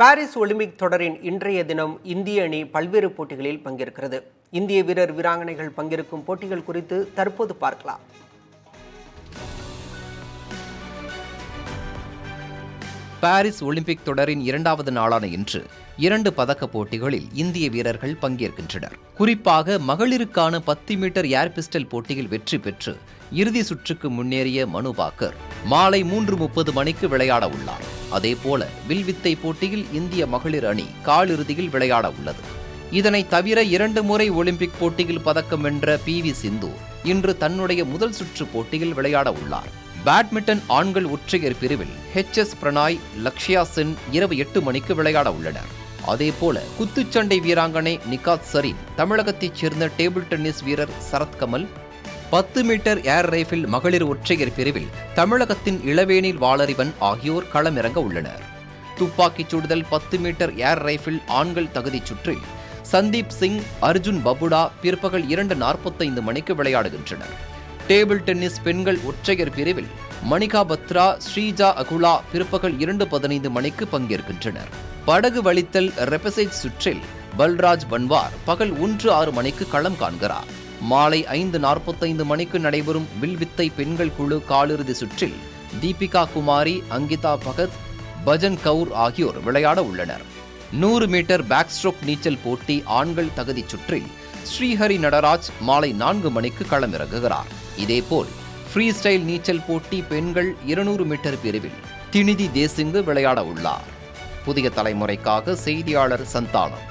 Paris Olympic தொடரின் இன்றைய தினம் இந்திய அணி பல்வேறு போட்டிகளில் பங்கேற்கிறது. இந்திய வீரர் வீராங்கனைகள் பங்கேற்கும் போட்டிகள் குறித்து தற்போது பார்க்கலாம். பாரிஸ் ஒலிம்பிக் தொடரின் இரண்டாவது நாளான இன்று 2 பதக்க போட்டிகளில் இந்திய வீரர்கள் பங்கேற்கின்றனர். குறிப்பாக மகளிருக்கான 10 மீட்டர் ஏர் பிஸ்டல் போட்டியில் வெற்றி பெற்று இறுதி சுற்றுக்கு முன்னேறிய மனு பாக்கர் மாலை 3:30 மணிக்கு விளையாட உள்ளார். அதேபோல வில்வித்தை போட்டியில் இந்திய மகளிர் அணி காலிறுதியில் விளையாட உள்ளது. இதனை தவிர 2 முறை ஒலிம்பிக் போட்டியில் பதக்கம் வென்ற PV சிந்து இன்று தன்னுடைய முதல் சுற்று போட்டியில் விளையாட உள்ளார். பேட்மிண்டன் ஆண்கள் ஒற்றையர் பிரிவில் HS பிரணாய், லக்ஷ்யா சென் இரவு 8 மணிக்கு விளையாட உள்ளனர். அதேபோல குத்துச்சண்டை வீராங்கனை நிகாத் சரீன், தமிழகத்தைச் சேர்ந்த டேபிள் டென்னிஸ் வீரர் சரத்கமல், 10 மீட்டர் ஏர் ரைபிள் மகளிர் ஒற்றையர் பிரிவில் தமிழகத்தின் இளவேனில் வாளறிவன் ஆகியோர் களமிறங்க உள்ளனர். துப்பாக்கிச் சுடுதல் 10 மீட்டர் ஏர் ரைபிள் ஆண்கள் தகுதிச் சுற்றில் சந்தீப் சிங், அர்ஜுன் பபுடா பிற்பகல் 2:45 மணிக்கு விளையாடுகின்றனர். டேபிள் டென்னிஸ் பெண்கள் ஒற்றையர் பிரிவில் மணிகா பத்ரா, ஸ்ரீஜா அகுலா பிற்பகல் 2:15 மணிக்கு பங்கேற்கின்றனர். படகு வலித்தல் ரெபசேஜ் சுற்றில் பல்ராஜ் பன்வார் பகல் 1:06 மணிக்கு களம் காண்கிறார். மாலை 5:45 மணிக்கு நடைபெறும் வில்வித்தை பெண்கள் குழு காலிறுதி சுற்றில் தீபிகா குமாரி, அங்கிதா பகத், பஜன் கவுர் ஆகியோர் விளையாட உள்ளனர். 100 மீட்டர் பேக் ஸ்ட்ரோக் நீச்சல் போட்டி ஆண்கள் தகுதிச் சுற்றில் ஸ்ரீஹரி நடராஜ் மாலை 4 மணிக்கு களமிறங்குகிறார். இதேபோல் ஃப்ரீ ஸ்டைல் நீச்சல் போட்டி பெண்கள் 200 மீட்டர் பிரிவில் தினிதி தேசிங்கு விளையாட உள்ளார். புதிய தலைமுறைக்காக செய்தியாளர் சந்தானம்.